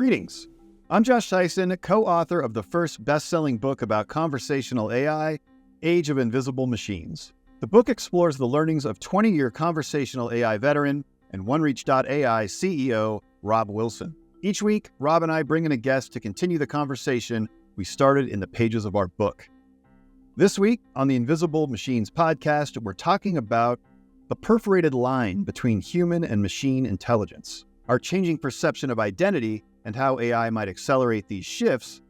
Greetings. I'm Josh Tyson, co-author of the first best-selling book about conversational AI, Age of Invisible Machines. The book explores the learnings of 20-year conversational AI veteran and OneReach.ai CEO, Robb Wilson. Each week, Robb and I bring in a guest to continue the conversation we started in the pages of our book. This week, on the Invisible Machines podcast, we're talking about the perforated line between human and machine intelligence, our changing perception of identity and how AI might accelerate these shifts,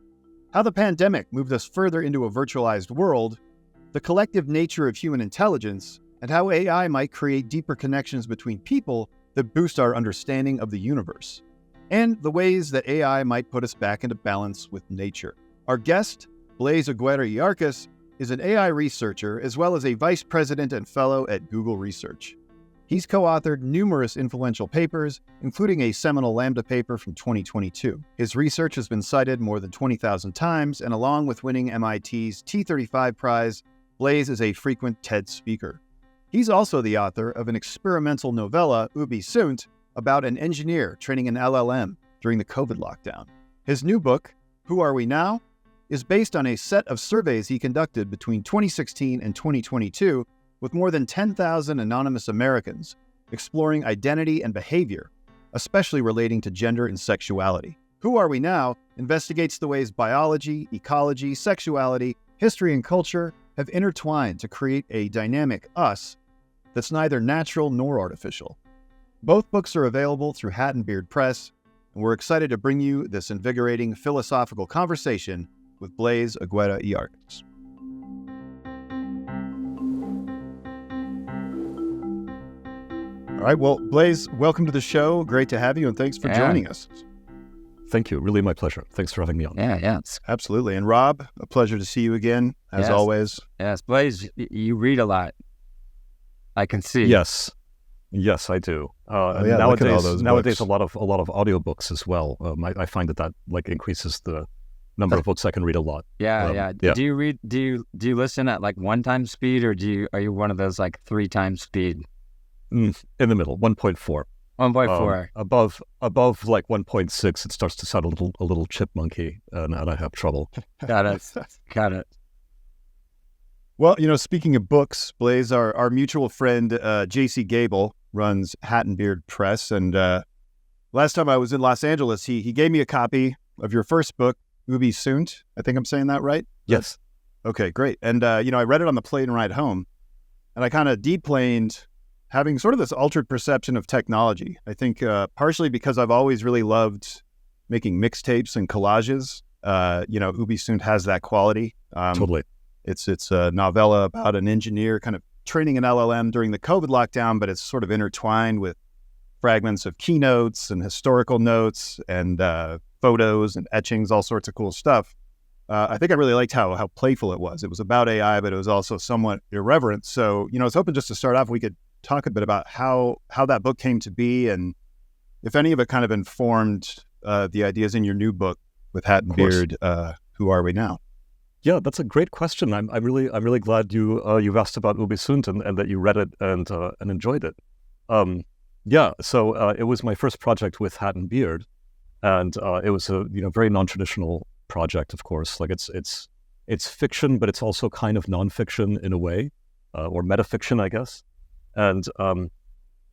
how the pandemic moved us further into a virtualized world, the collective nature of human intelligence, and how AI might create deeper connections between people that boost our understanding of the universe, and the ways that AI might put us back into balance with nature. Our guest, Blaise Agüera y Arcas, is an AI researcher as well as a vice president and fellow at Google Research. He's co-authored numerous influential papers, including a seminal LaMDA paper from 2022. His research has been cited more than 20,000 times, and along with winning MIT's T35 prize, Blaise is a frequent TED speaker. He's also the author of an experimental novella, Ubis, about an engineer training an LLM during the COVID lockdown. His new book, Who Are We Now?, is based on a set of surveys he conducted between 2016 and 2022 with more than 10,000 anonymous Americans, exploring identity and behavior, especially relating to gender and sexuality. Who Are We Now? Investigates the ways biology, ecology, sexuality, history, and culture have intertwined to create a dynamic us that's neither natural nor artificial. Both books are available through Hat and Beard Press, and we're excited to bring you this invigorating philosophical conversation with Blaise Agüera y Arcas. All right, well, Blaise, welcome to the show. Great to have you, and thanks for joining us. Thank you. Really my pleasure. Thanks for having me on. Yeah. Absolutely. And Robb, a pleasure to see you again, as always. Yes, Blaise, you read a lot. I can see. Yes, I do. Nowadays, a lot of audiobooks as well. I find that increases the number of books I can read a lot. Yeah. Do you read? Do you listen at like 1 time speed, or are you one of those like 3 times speed? In the middle, 1.4. 1.4. Above like 1.6, it starts to sound a little chipmunky, and I have trouble. Got it. Well, speaking of books, Blaise, our mutual friend J.C. Gable runs Hat and Beard Press, and last time I was in Los Angeles, he gave me a copy of your first book, Ubis. I think I'm saying that right? Yes. Okay, great. And I read it on the plane ride home, and I kind of deplaned, having sort of this altered perception of technology. I think partially because I've always really loved making mixtapes and collages. Ubis has that quality. Totally. It's a novella about an engineer kind of training an LLM during the COVID lockdown, but it's sort of intertwined with fragments of keynotes and historical notes and photos and etchings, all sorts of cool stuff. I think I really liked how playful it was. It was about AI, but it was also somewhat irreverent. So, I was hoping just to start off, we could talk a bit about how that book came to be, and if any of it kind of informed the ideas in your new book with Hat and Beard, Who Are We Now? Yeah, that's a great question. I'm really glad you've asked about Ubis and that you read it and enjoyed it. So it was my first project with Hat and Beard, and it was a very non-traditional project. Of course, like it's fiction, but it's also kind of non-fiction in a way, or metafiction, I guess. And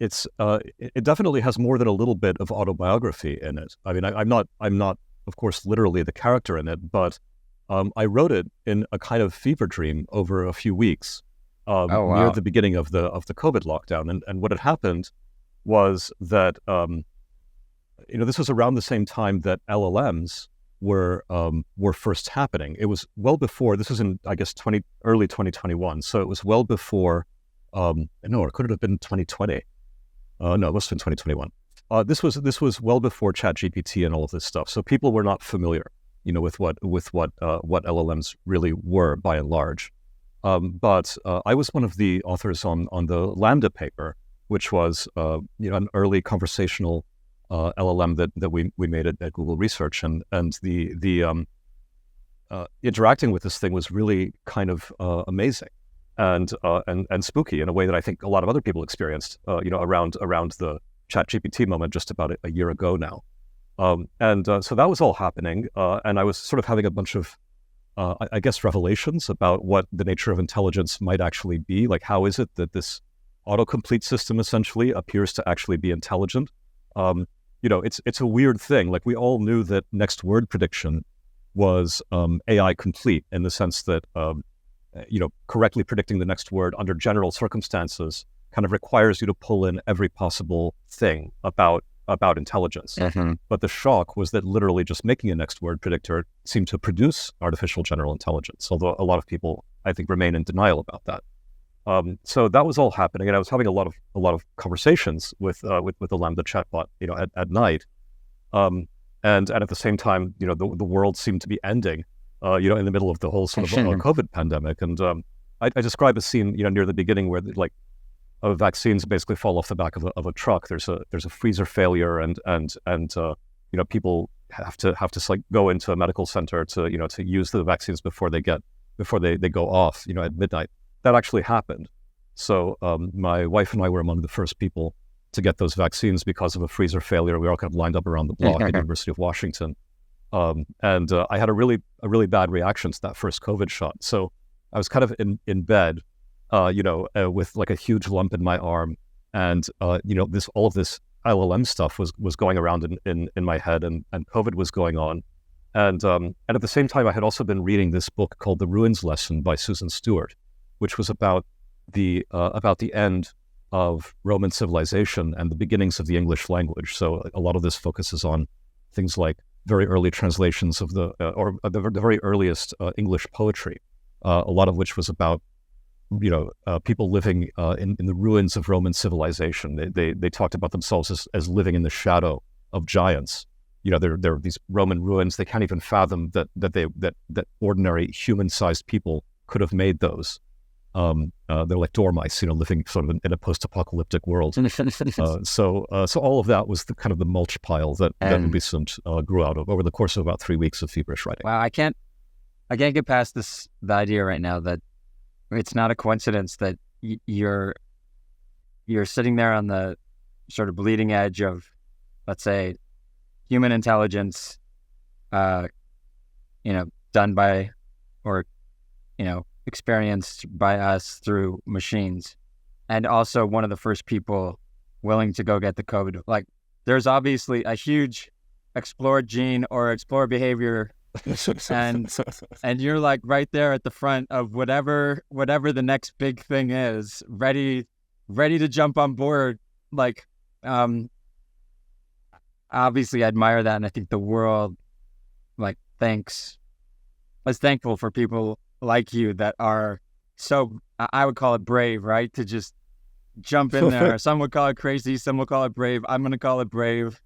it definitely has more than a little bit of autobiography in it. I mean, I'm not, of course, literally the character in it, but I wrote it in a kind of fever dream over a few weeks near the beginning of the COVID lockdown. And what had happened was that this was around the same time that LLMs were first happening. It was well before. This was in, I guess, early 2021. So it was well before. Or could it have been 2020? No, it must have been 2021. This was well before ChatGPT and all of this stuff. So people were not familiar, with what LLMs really were by and large. But I was one of the authors on the LaMDA paper, which was an early conversational LLM that we made at Google Research, and the interacting with this thing was really kind of amazing and spooky in a way that I think a lot of other people experienced, around the ChatGPT moment just about a year ago now. So that was all happening, and I was sort of having a bunch of, I guess, revelations about what the nature of intelligence might actually be. Like, how is it that this autocomplete system essentially appears to actually be intelligent? It's a weird thing. Like, we all knew that next word prediction was AI complete, in the sense that correctly predicting the next word under general circumstances kind of requires you to pull in every possible thing about intelligence. Mm-hmm. But the shock was that literally just making a next word predictor seemed to produce artificial general intelligence, although a lot of people, I think, remain in denial about that. So that was all happening, and I was having a lot of conversations with the LaMDA chatbot, at night, and at the same time, the world seemed to be ending, in the middle of the whole sort of COVID pandemic. And I describe a scene, near the beginning where vaccines basically fall off the back of a truck. There's a freezer failure, and people have to go into a medical center to use the vaccines before they go off, at midnight. That actually happened. So my wife and I were among the first people to get those vaccines because of a freezer failure. We were all kind of lined up around the block at the University of Washington. And I had a really bad reaction to that first COVID shot. So I was kind of in bed, with like a huge lump in my arm, and all of this LLM stuff was going around in my head, and COVID was going on, and at the same time I had also been reading this book called The Ruins Lesson by Susan Stewart, which was about the end of Roman civilization and the beginnings of the English language. So a lot of this focuses on things like very early translations of the very earliest English poetry, a lot of which was about people living in the ruins of Roman civilization. They talked about themselves as living in the shadow of giants. There are these Roman ruins. They can't even fathom that ordinary human-sized people could have made those. They're like dormice, living sort of in a post-apocalyptic world. So all of that was the kind of the mulch pile that Ubis grew out of over the course of about 3 weeks of feverish writing. Wow, I can't get past the idea right now that it's not a coincidence that you're sitting there on the sort of bleeding edge of, let's say, human intelligence, done by, or experienced by us through machines, and also one of the first people willing to go get the COVID. Like, there's obviously a huge explore gene or explore behavior, and you're like right there at the front of whatever the next big thing is, ready to jump on board. Like, obviously I admire that, and I think the world is thankful for people like you that are so, I would call it brave, right? To just jump in there. Some would call it crazy, some would call it brave. I'm going to call it brave.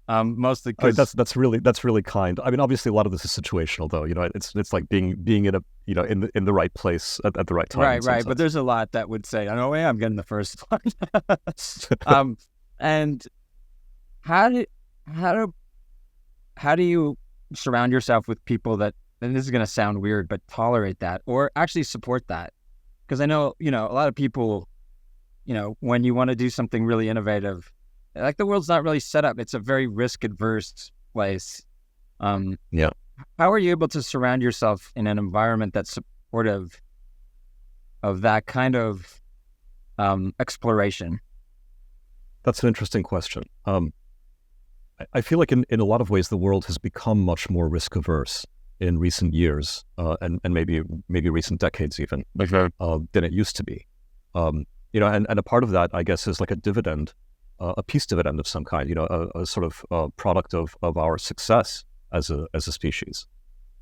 Mostly because that's really kind. I mean, obviously a lot of this is situational, though. It's like being in a in the right place at the right time. Right. But there's a lot that would say, "No way, I'm getting the first one." And how do you surround yourself with people that, and this is going to sound weird, but tolerate that or actually support that? Because I know, a lot of people, when you want to do something really innovative, like, the world's not really set up. It's a very risk-adverse place. Yeah. How are you able to surround yourself in an environment that's supportive of that kind of exploration? That's an interesting question. I feel like in a lot of ways the world has become much more risk-averse in recent years, and maybe recent decades even, than it used to be. And a part of that, I guess, is like a dividend. A peace dividend of some kind, a sort of product of our success as a species.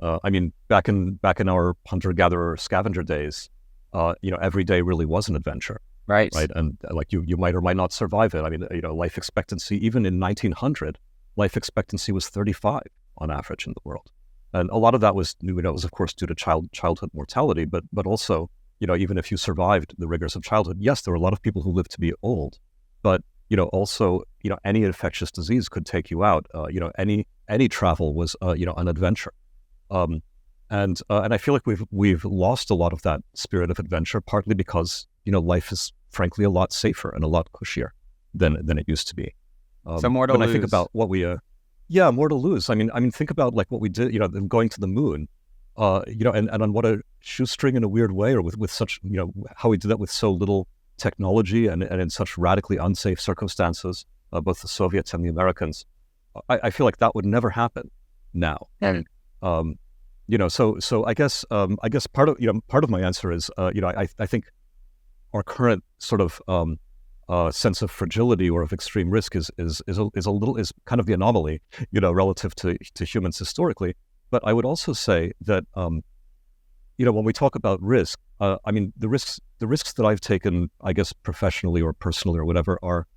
I mean, back in our hunter-gatherer scavenger days, every day really was an adventure, right? And like you might or might not survive it. I mean, life expectancy, even in 1900, life expectancy was 35 on average in the world, and a lot of that was, was of course due to childhood mortality, but also, even if you survived the rigors of childhood, yes, there were a lot of people who lived to be old, but also, any infectious disease could take you out. Any travel was, an adventure. And I feel like we've lost a lot of that spirit of adventure, partly because, life is frankly a lot safer and a lot cushier than it used to be. So more to when lose. I think about what we, Yeah, more to lose. I mean, think about like what we did, them going to the moon, and on what a shoestring in a weird way, or with such, how we did that with so little technology and in such radically unsafe circumstances, both the Soviets and the Americans. I feel like that would never happen now. And So I guess part of my answer is, I think our current sort of sense of fragility or of extreme risk is kind of the anomaly, relative to humans historically. But I would also say that, when we talk about risk, the risks that I've taken, I guess professionally or personally or whatever, are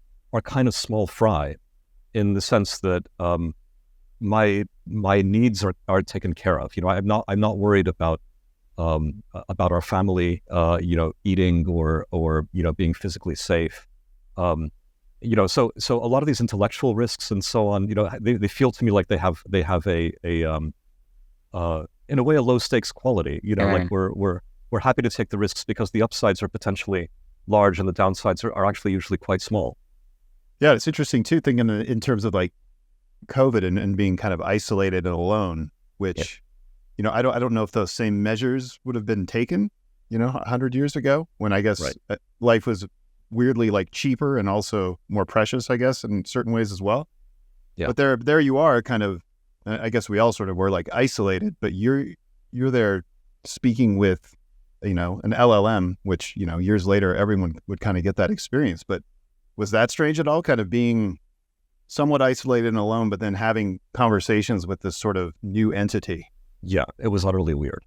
kind of small fry, in the sense that my needs are taken care of. I'm not worried about our family, eating or being physically safe. So a lot of these intellectual risks and so on, they feel to me like they have a in a way a low stakes quality. Like we're happy to take the risks because the upsides are potentially large and the downsides are actually usually quite small. Yeah, it's interesting too, thinking in terms of like COVID and being kind of isolated and alone, which, I don't know if those same measures would have been taken, 100 years ago, when I guess life was weirdly like cheaper and also more precious, I guess, in certain ways as well. Yeah. But there you are, kind of, I guess we all sort of were like isolated, but you're there speaking with, an LLM, which, years later, everyone would kind of get that experience. But was that strange at all, kind of being somewhat isolated and alone, but then having conversations with this sort of new entity? Yeah, it was utterly weird.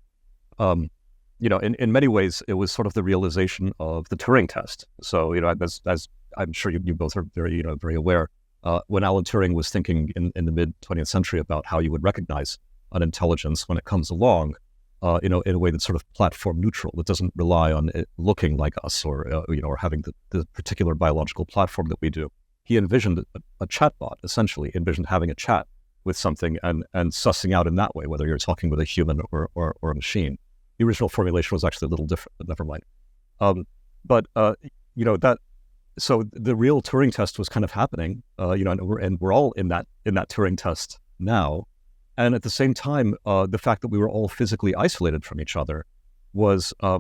In many ways, it was sort of the realization of the Turing test. So, as I'm sure you both are very, very aware, when Alan Turing was thinking in the mid 20th century about how you would recognize an intelligence when it comes along, in a way that's sort of platform neutral, that doesn't rely on it looking like us or having the particular biological platform that we do. He envisioned a chatbot, essentially, envisioned having a chat with something and sussing out in that way, whether you're talking with a human or a machine. The original formulation was actually a little different, but never mind. So the real Turing test was kind of happening, and we're all in that Turing test now. And at the same time, the fact that we were all physically isolated from each other was, I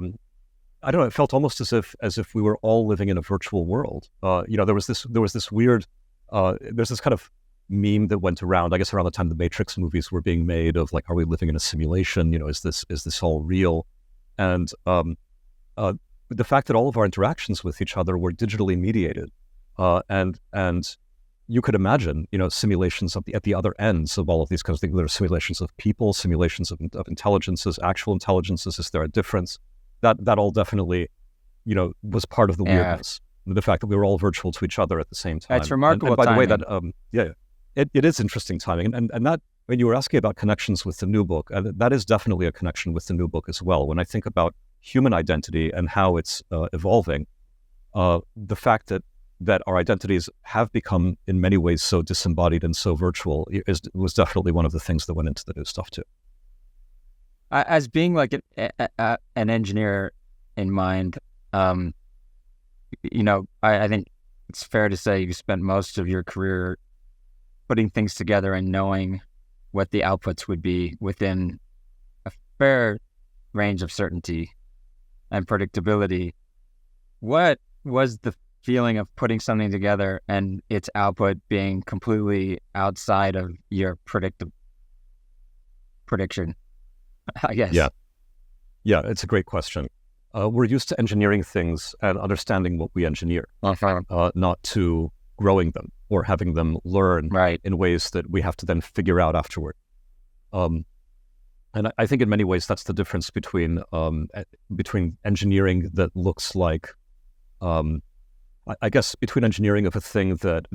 don't know, it felt almost as if we were all living in a virtual world. There was this weird, there's this kind of meme that went around, I guess around the time the Matrix movies were being made, of like, are we living in a simulation? Is this all real? And the fact that all of our interactions with each other were digitally mediated, and you could imagine, simulations at the other ends of all of these kinds of things. There are simulations of people, simulations of intelligences, actual intelligences. Is there a difference? That all definitely, was part of the weirdness. The fact that we were all virtual to each other at the same time. It's remarkable. And by timing. the way, it is interesting timing. And that, when you were asking about connections with the new book, that is definitely a connection with the new book as well. When I think about human identity and how it's evolving, the fact that our identities have become in many ways so disembodied and so virtual was definitely one of the things that went into the new stuff too. As being like an engineer in mind, I think it's fair to say you spent most of your career putting things together and knowing what the outputs would be within a fair range of certainty and predictability. What was the feeling of putting something together and its output being completely outside of your prediction, I guess? Yeah, it's a great question. We're used to engineering things and understanding what we engineer, not to growing them or having them learn in ways that we have to then figure out afterward. And I think in many ways that's the difference between engineering that looks like, I guess, between engineering of a thing that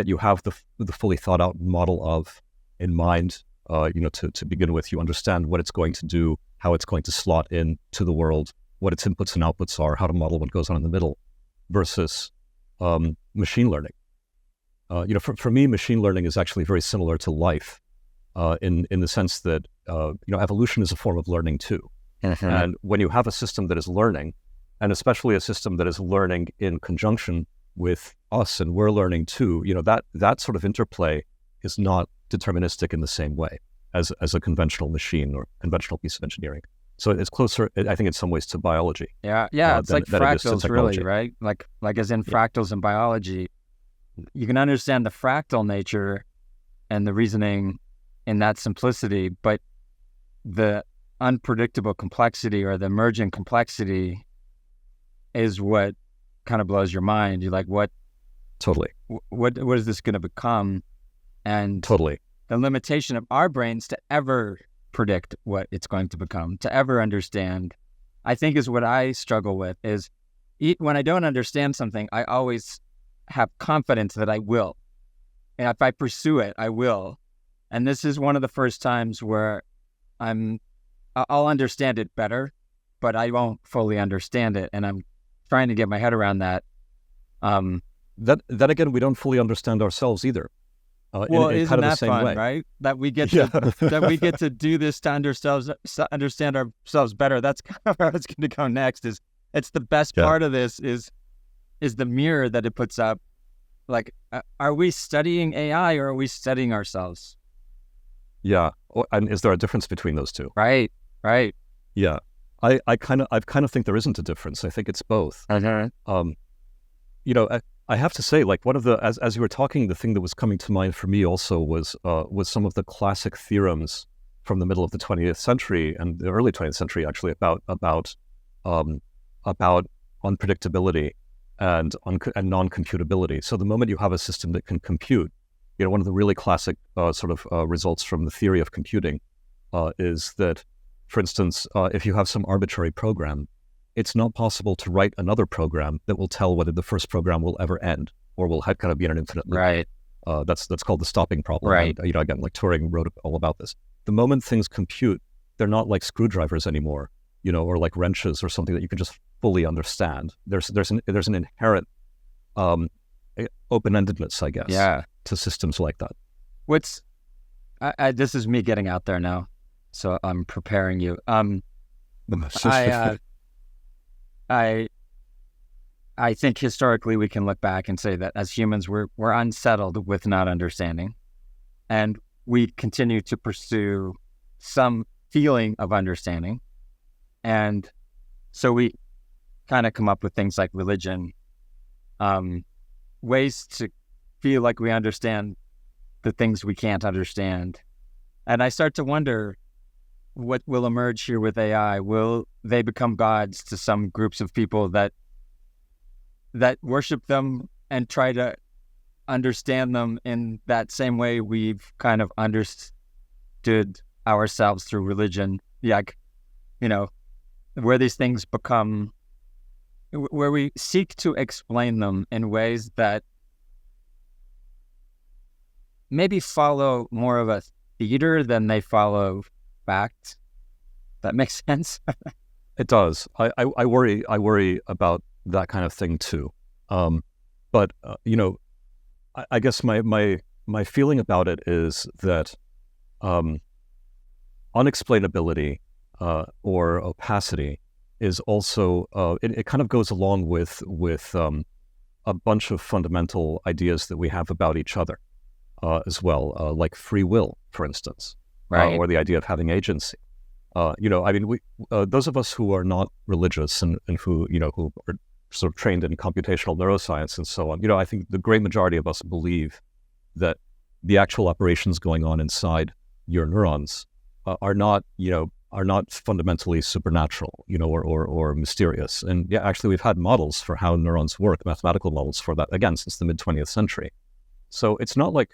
you have the fully thought out model of in mind. To begin with, you understand what it's going to do, how it's going to slot in to the world, what its inputs and outputs are, how to model what goes on in the middle, versus machine learning. For me, machine learning is actually very similar to life, in the sense that evolution is a form of learning too. Mm-hmm. And when you have a system that is learning, and especially a system that is learning in conjunction with us, and we're learning too, that sort of interplay is not deterministic in the same way as a conventional machine or conventional piece of engineering. So it's closer, I think, in some ways to biology. Yeah, it's like fractals, really, right? Like as in fractals in biology, you can understand the fractal nature and the reasoning in that simplicity, but the unpredictable complexity or the emergent complexity is what kind of blows your mind. You're like, what? Totally. What is this going to become? And totally, the limitation of our brains to ever predict what it's going to become, to ever understand, I think is what I struggle with. Is when I don't understand something, I always have confidence that I will, and if I pursue it, I will. And this is one of the first times where I'll understand it better, but I won't fully understand it, and I'm trying to get my head around that. That again, we don't fully understand ourselves either. Well, in isn't kind of that the same fun, way. right? That we get to that we get to do this to understand ourselves better. That's kind of where it's going to go next. It's the best part of this is the mirror that it puts up. Like, are we studying AI or are we studying ourselves? Yeah, and is there a difference between those two? Right. Yeah, I kind of think there isn't a difference. I think it's both. I have to say, like, one of the, as you were talking, the thing that was coming to mind for me also was some of the classic theorems from the middle of the 20th century and the early 20th century, actually, about unpredictability and non-computability. So the moment you have a system that can compute, one of the really classic results from the theory of computing is that, for instance, if you have some arbitrary program, it's not possible to write another program that will tell whether the first program will ever end or will kind of be in an infinite loop. Right. That's called the stopping problem. Right. And, again, like Turing wrote all about this. The moment things compute, they're not like screwdrivers anymore, or like wrenches or something that you can just fully understand. There's an inherent open-endedness, I guess, to systems like that. This is me getting out there now, so I'm preparing you. I think historically we can look back and say that as humans we're unsettled with not understanding, and we continue to pursue some feeling of understanding, and so we kind of come up with things like religion, ways to feel like we understand the things we can't understand. And I start to wonder what will emerge here with AI. Will they become gods to some groups of people that worship them and try to understand them in that same way we've kind of understood ourselves through religion? Like, where these things become, where we seek to explain them in ways that maybe follow more of a theater than they follow fact. That makes sense. It does. I worry about that kind of thing too. But I guess my feeling about it is that unexplainability or opacity is also it kind of goes along with a bunch of fundamental ideas that we have about each other as well, like free will, for instance. Right. Or the idea of having agency. We those of us who are not religious and who are sort of trained in computational neuroscience and so on, I think the great majority of us believe that the actual operations going on inside your neurons are not fundamentally supernatural, or mysterious. And yeah, actually, we've had models for how neurons work, mathematical models for that, again, since the mid-20th century. So it's not like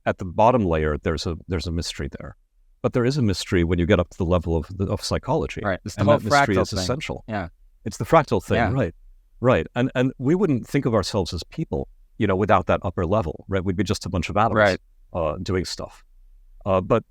at the bottom layer there's a mystery there, but there is a mystery when you get up to the level of psychology. Right. It's the and whole that mystery fractal is thing. essential. Yeah. It's the fractal thing, Yeah. Right. And we wouldn't think of ourselves as people, without that upper level, right? We'd be just a bunch of atoms doing stuff. But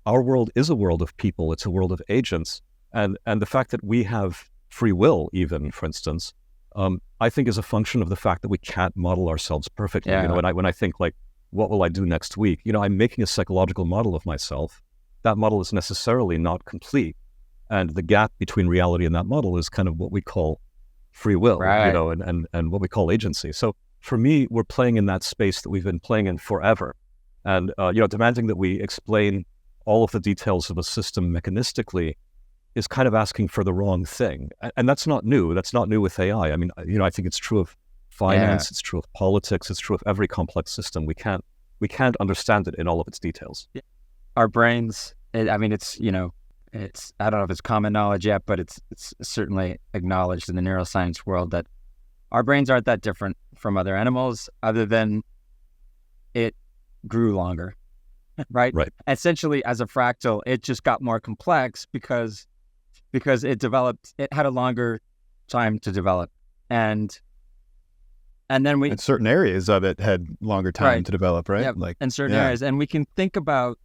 our world is a world of people. It's a world of agents, and the fact that we have free will, even, for instance, I think is a function of the fact that we can't model ourselves perfectly. Yeah. When I think like, what will I do next week? I'm making a psychological model of myself. That model is necessarily not complete, and the gap between reality and that model is kind of what we call free will, and what we call agency. So for me, we're playing in that space that we've been playing in forever, And demanding that we explain all of the details of a system mechanistically is kind of asking for the wrong thing. And that's not new. That's not new with AI. I mean, I think it's true of finance, it's true of politics, it's true of every complex system. We can't understand it in all of its details. Our brains, it's, I don't know if it's common knowledge yet, but it's certainly acknowledged in the neuroscience world that our brains aren't that different from other animals, other than it grew longer, right? Right. Essentially, as a fractal, it just got more complex because it had a longer time to develop. And then and certain areas of it had longer time to develop, right? Yeah, in certain areas. And we can think about,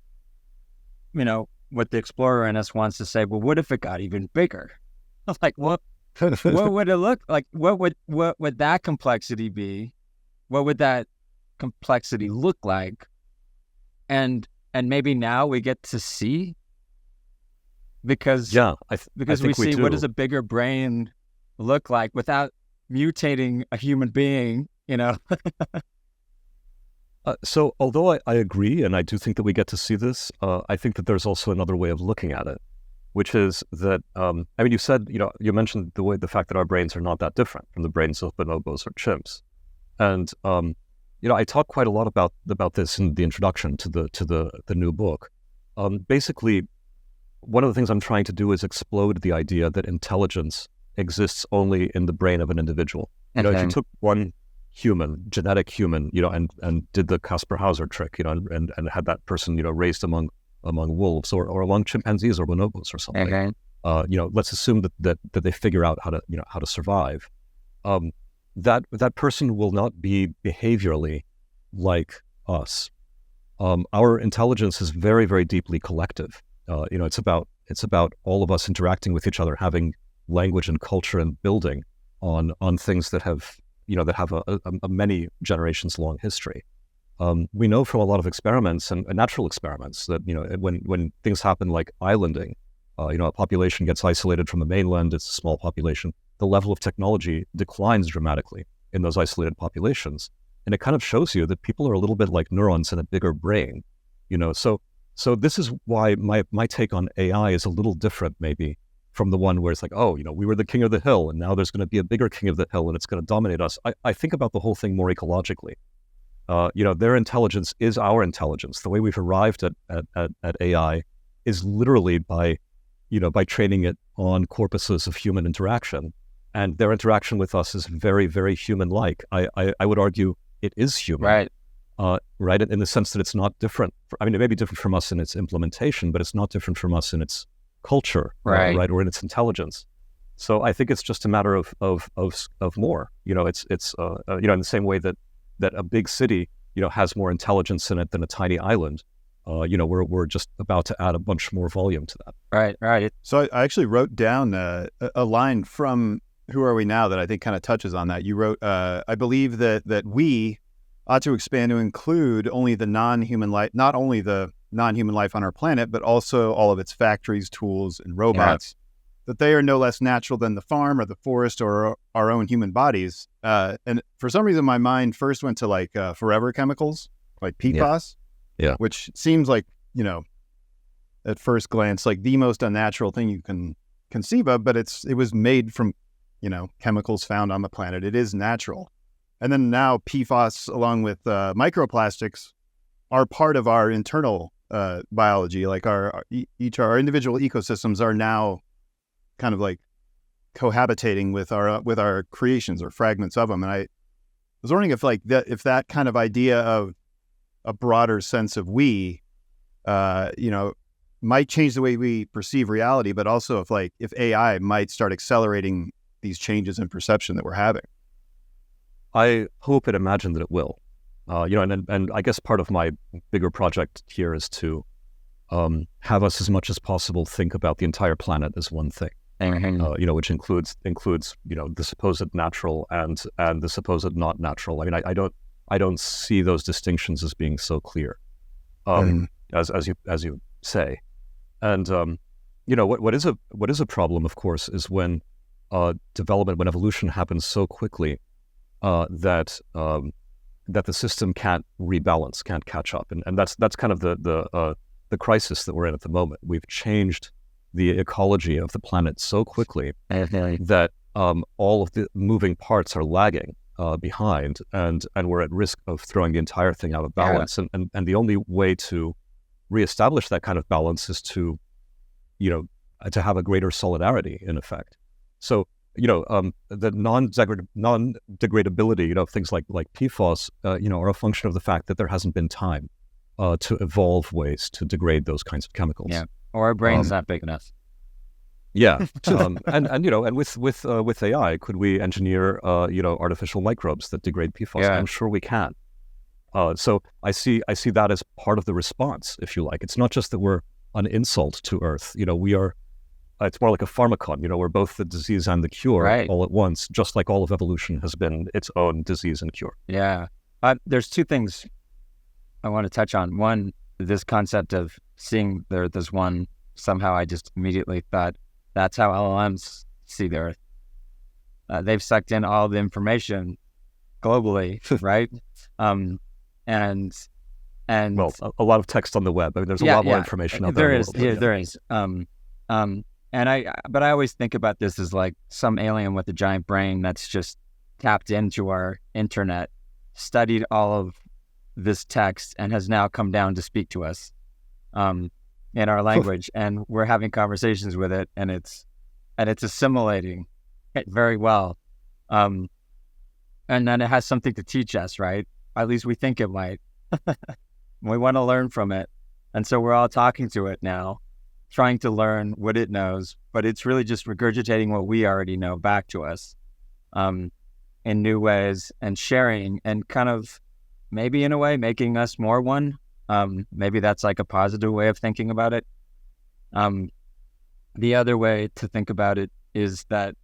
what the explorer in us wants to say, well, what if it got even bigger? Like, what would it look like? What would that complexity be? What would that complexity look like? And maybe now we get to see, because we see what does a bigger brain look like without mutating a human being, So although I agree, and I do think that we get to see this, I think that there's also another way of looking at it, which is that, you mentioned the fact that our brains are not that different from the brains of bonobos or chimps. And, I talk quite a lot about this in the introduction to the new book. Basically, one of the things I'm trying to do is explode the idea that intelligence exists only in the brain of an individual. If you took one genetic human, and did the Kasper-Hauser trick, and had that person, raised among wolves or among chimpanzees or bonobos or something. Let's assume that they figure out how to survive. That person will not be behaviorally like us. Our intelligence is very, very deeply collective. It's about all of us interacting with each other, having language and culture and building on things that have a many generations long history. We know from a lot of experiments and natural experiments that, when things happen like islanding, a population gets isolated from the mainland, it's a small population, the level of technology declines dramatically in those isolated populations. And it kind of shows you that people are a little bit like neurons in a bigger brain, So this is why my take on AI is a little different maybe from the one where it's like, we were the king of the hill and now there's going to be a bigger king of the hill and it's going to dominate us. I think about the whole thing more ecologically. Their intelligence is our intelligence. The way we've arrived at AI is literally by training it on corpuses of human interaction. And their interaction with us is very, very human-like. I would argue it is human. Right. Right, in the sense that it's not different. It may be different from us in its implementation, but it's not different from us in its culture, right, or in its intelligence. So I think it's just a matter of more. It's in the same way that a big city has more intelligence in it than a tiny island. We're just about to add a bunch more volume to that. Right. So I actually wrote down a line from Who Are We Now that I think kind of touches on that. You wrote, I believe that we ought to expand to include only the non-human life, not only the non-human life on our planet, but also all of its factories, tools, and robots, that they are no less natural than the farm or the forest or our own human bodies. And for some reason, my mind first went to forever chemicals, like PFAS, which seems like, at first glance, like the most unnatural thing you can conceive of, but it was made from, chemicals found on the planet. It is natural. And then now PFAS, along with microplastics, are part of our internal biology. Like our individual ecosystems are now kind of like cohabitating with our creations or fragments of them. And I was wondering if that kind of idea of a broader sense of we, might change the way we perceive reality, but also if AI might start accelerating these changes in perception that we're having. I hope and imagine that it will. And I guess part of my bigger project here is to have us as much as possible think about the entire planet as one thing. Which includes the supposed natural and the supposed not natural. I don't see those distinctions as being so clear, as you say. And what is a problem, of course, is when when evolution happens so quickly that that the system can't rebalance, can't catch up, and that's kind of the crisis that we're in at the moment. We've changed the ecology of the planet so quickly that all of the moving parts are lagging behind, and we're at risk of throwing the entire thing out of balance. And the only way to reestablish that kind of balance is to have a greater solidarity, in effect. So the non-degradability, things like PFAS, are a function of the fact that there hasn't been time to evolve ways to degrade those kinds of chemicals. Yeah, or our brain's not big enough. Yeah, and with AI, could we engineer artificial microbes that degrade PFAS? Yeah. I'm sure we can. So I see that as part of the response, if you like. It's not just that we're an insult to Earth. We are. It's more like a pharmacon. We're both the disease and the cure all at once, just like all of evolution has been its own disease and cure. Yeah. There's two things I want to touch on. One, this concept of seeing the Earth as one. Somehow I just immediately thought that's how LLMs see the Earth. They've sucked in all the information globally, right? And well, a lot of text on the web. I mean, there's a lot more information out there. There is. But I always think about this as like some alien with a giant brain that's just tapped into our internet, studied all of this text, and has now come down to speak to us in our language, and we're having conversations with it, and it's assimilating it very well, and then it has something to teach us, right? At least we think it might. We want to learn from it, and so we're all talking to it now, trying to learn what it knows, but it's really just regurgitating what we already know back to us in new ways, and sharing, and kind of maybe in a way making us more one. Maybe that's like a positive way of thinking about it. The other way to think about it is that,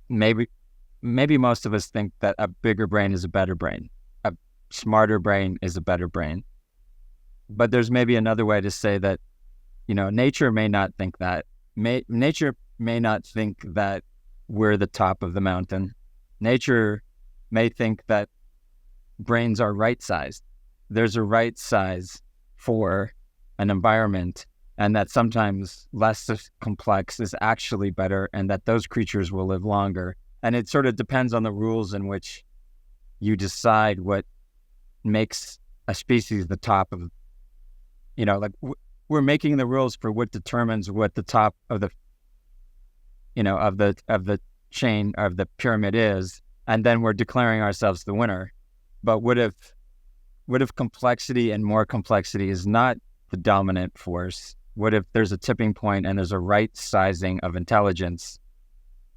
maybe most of us think that a bigger brain is a better brain. A smarter brain is a better brain. But there's maybe another way to say that, nature may not think that. Nature may not think that we're the top of the mountain. Nature may think that brains are right-sized. There's a right size for an environment, and that sometimes less complex is actually better, and that those creatures will live longer. And it sort of depends on the rules in which you decide what makes a species the top of, we're making the rules for what determines what the top of the, of the chain of the pyramid is, and then we're declaring ourselves the winner. But what if complexity and more complexity is not the dominant force? What if there's a tipping point and there's a right sizing of intelligence?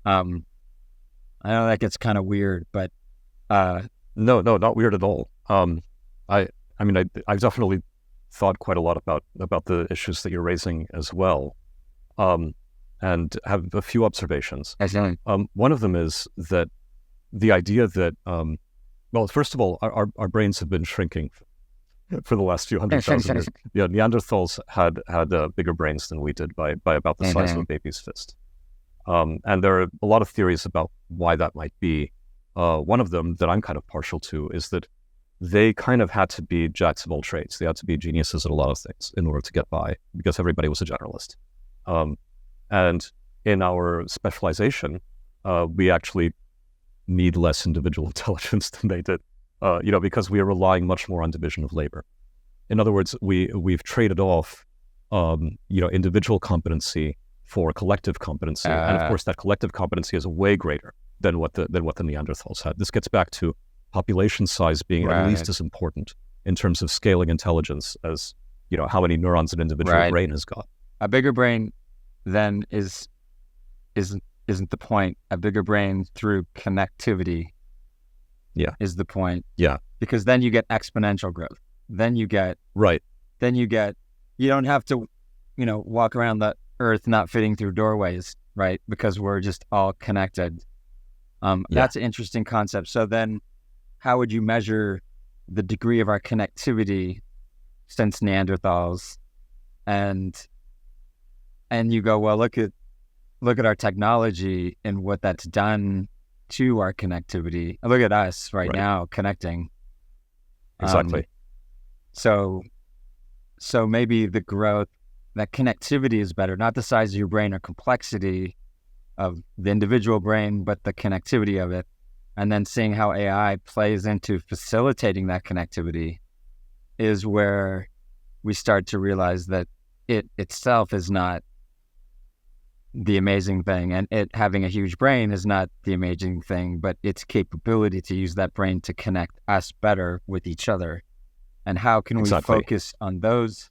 I know that gets kind of weird, but no, not weird at all. I've definitely thought quite a lot about the issues that you're raising as well, and have a few observations. One of them is that the idea that well, first of all, our brains have been shrinking for the last few 100,000 years. Yeah, Neanderthals had bigger brains than we did by about the size of a baby's fist. And there are a lot of theories about why that might be. One of them that I'm kind of partial to is that they kind of had to be jacks of all trades. They had to be geniuses at a lot of things in order to get by, because everybody was a generalist. And in our specialization, we actually need less individual intelligence than they did, because we are relying much more on division of labor. In other words, we've traded off, individual competency for collective competency, and of course that collective competency is way greater than what the Neanderthals had. This gets back to population size being at least as important in terms of scaling intelligence as how many neurons an individual brain has got. A bigger brain then isn't the point. A bigger brain through connectivity is the point. Yeah. Because then you get exponential growth. Then you get you don't have to, walk around the Earth not fitting through doorways, right? Because we're just all connected. That's an interesting concept. So then how would you measure the degree of our connectivity since Neanderthals? And you go, well, look at our technology and what that's done to our connectivity. Look at us right now connecting. Exactly. So maybe the growth, that connectivity is better, not the size of your brain or complexity of the individual brain, but the connectivity of it. And then seeing how AI plays into facilitating that connectivity is where we start to realize that it itself is not the amazing thing, and it having a huge brain is not the amazing thing, but its capability to use that brain to connect us better with each other. And how can we focus on those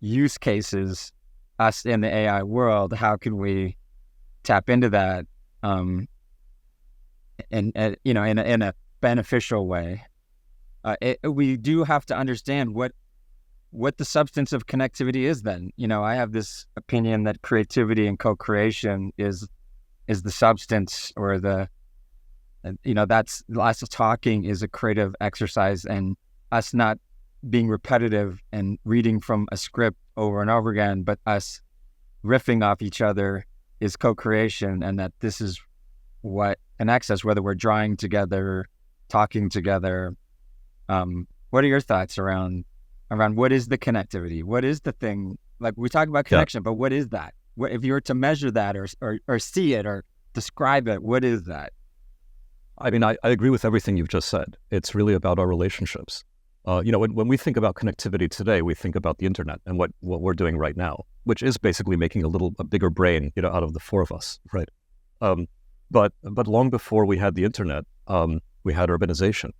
use cases, us in the AI world? How can we tap into that in a beneficial way? We do have to understand what the substance of connectivity is then. I have this opinion that creativity and co-creation is the substance, or that's us talking is a creative exercise, and us not being repetitive and reading from a script over and over again, but us riffing off each other is co-creation, and that this is what connects us, whether we're drawing together, talking together. What are your thoughts around what is the connectivity? What is the thing? Like, we talk about connection, but what is that? If you were to measure that or see it or describe it, what is that? I mean, I agree with everything you've just said. It's really about our relationships. When we think about connectivity today, we think about the internet and what we're doing right now, which is basically making a bigger brain, out of the four of us, right? But long before we had the internet, we had urbanization.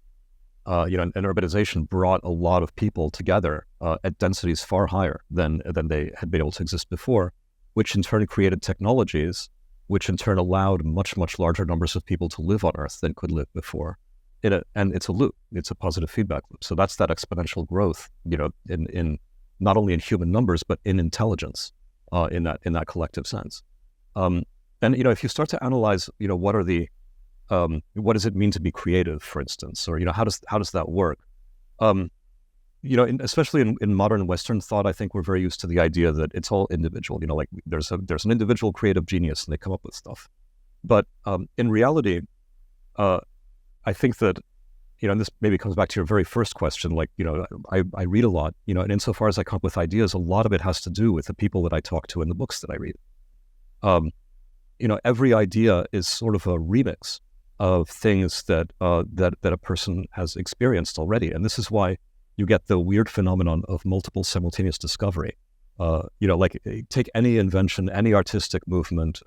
And urbanization brought a lot of people together at densities far higher than they had been able to exist before, which in turn created technologies, which in turn allowed much, much larger numbers of people to live on Earth than could live before. And it's a loop. It's a positive feedback loop. So that's that exponential growth, in not only in human numbers, but in intelligence, in that collective sense. And if you start to analyze, what does it mean to be creative, for instance, or how does that work? Especially in modern Western thought, I think we're very used to the idea that it's all individual. Like there's an individual creative genius, and they come up with stuff. But in reality, I think that and this maybe comes back to your very first question. Like I read a lot. And insofar as I come up with ideas, a lot of it has to do with the people that I talk to and the books that I read. Every idea is sort of a remix of things that a person has experienced already, and this is why you get the weird phenomenon of multiple simultaneous discovery. Like take any invention, any artistic movement,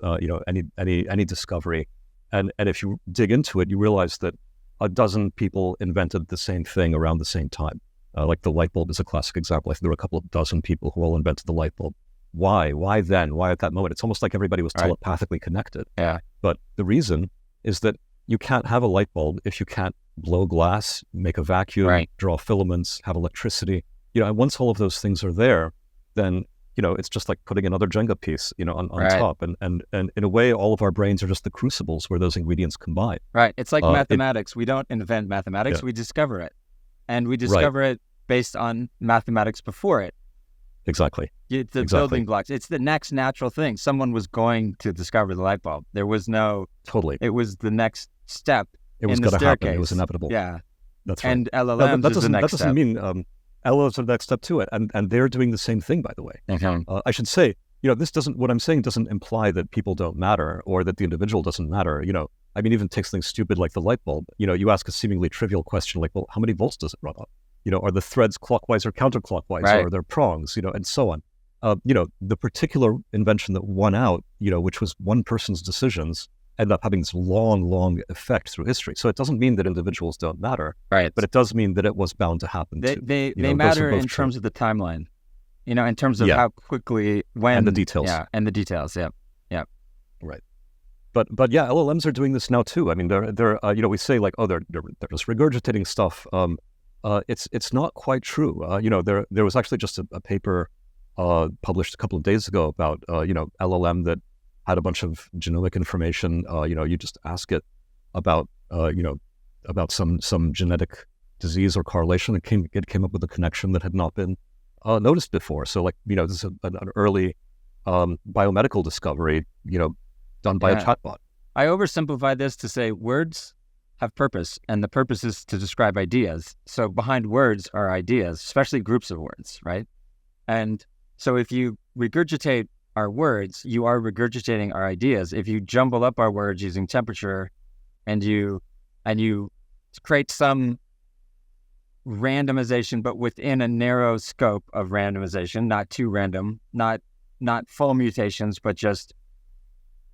any discovery, and if you dig into it, you realize that a dozen people invented the same thing around the same time. Like the light bulb is a classic example. I think there were a couple of dozen people who all invented the light bulb. Why? Why then? Why at that moment? It's almost like everybody was telepathically connected. Yeah. But the reason is that you can't have a light bulb if you can't blow glass, make a vacuum, draw filaments, have electricity. And once all of those things are there, then it's just like putting another Jenga piece, on top. And in a way, all of our brains are just the crucibles where those ingredients combine. Right. It's like mathematics. We don't invent mathematics. We discover it. And we discover it based on mathematics before it. Exactly. It's the building blocks. It's the next natural thing. Someone was going to discover the light bulb. There was no... Totally. It was the next step in the staircase. It was going to happen. It was inevitable. Yeah. That's right. And LLMs is the next step. That doesn't mean... LLMs are the next step to it. And they're doing the same thing, by the way. Okay. I should say, what I'm saying doesn't imply that people don't matter or that the individual doesn't matter. Even take something stupid like the light bulb. You ask a seemingly trivial question like, well, how many volts does it run on? Are the threads clockwise or counterclockwise, or are there prongs, and so on. The particular invention that won out, which was one person's decisions, ended up having this long, long effect through history. So it doesn't mean that individuals don't matter, right? But it does mean that it was bound to happen. They matter in terms of the timeline, in terms of how quickly, when, and the details. Yeah, and the details. Yeah. Right. But yeah, LLMs are doing this now too. I mean, they're we say like, oh, they're just regurgitating stuff. It's not quite true. There was actually just a paper published a couple of days ago about LLM that had a bunch of genomic information. You just ask it about some genetic disease or correlation. It came up with a connection that had not been noticed before. So this is an early biomedical discovery, done by a chatbot. I oversimplify this to say words have purpose, and the purpose is to describe ideas. So behind words are ideas, especially groups of words, right? And so if you regurgitate our words, you are regurgitating our ideas. If you jumble up our words using temperature and you create some randomization, but within a narrow scope of randomization, not too random, not full mutations, but just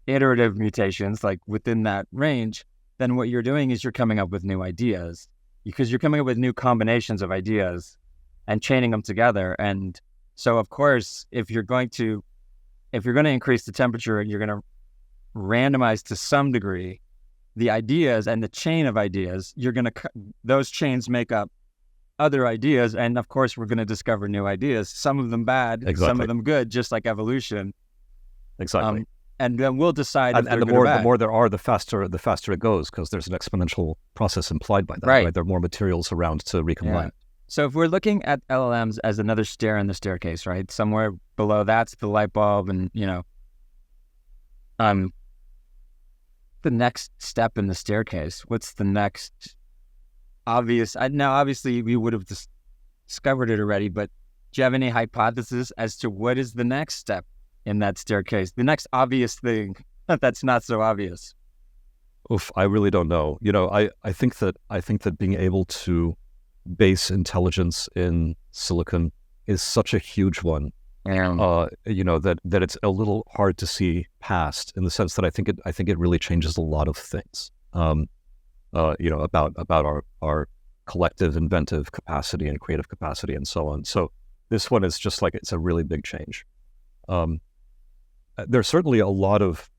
iterative mutations, like within that range, then what you're doing is you're coming up with new ideas, because you're coming up with new combinations of ideas and chaining them together. And so, of course, if you're going to increase the temperature, you're going to randomize to some degree the ideas and the chain of ideas. Those chains make up other ideas, and of course, we're going to discover new ideas. Some of them bad, Exactly. some of them good, just like evolution. Exactly. And then we'll decide. And, if and the they're good or bad. more there are, the faster it goes, because there's an exponential process implied by that. Right. There are more materials around to recombine. Yeah. So if we're looking at LLMs as another stair in the staircase, right? Somewhere below that's the light bulb, and the next step in the staircase. What's the next obvious? Now, obviously, we would have discovered it already, but do you have any hypothesis as to what is the next step in that staircase? The next obvious thing that's not so obvious. Oof, I really don't know. I think that being able to base intelligence in silicon is such a huge one. That it's a little hard to see past, in the sense that I think it really changes a lot of things. About our collective inventive capacity and creative capacity and so on. So this one is just like, it's a really big change. There's certainly a lot of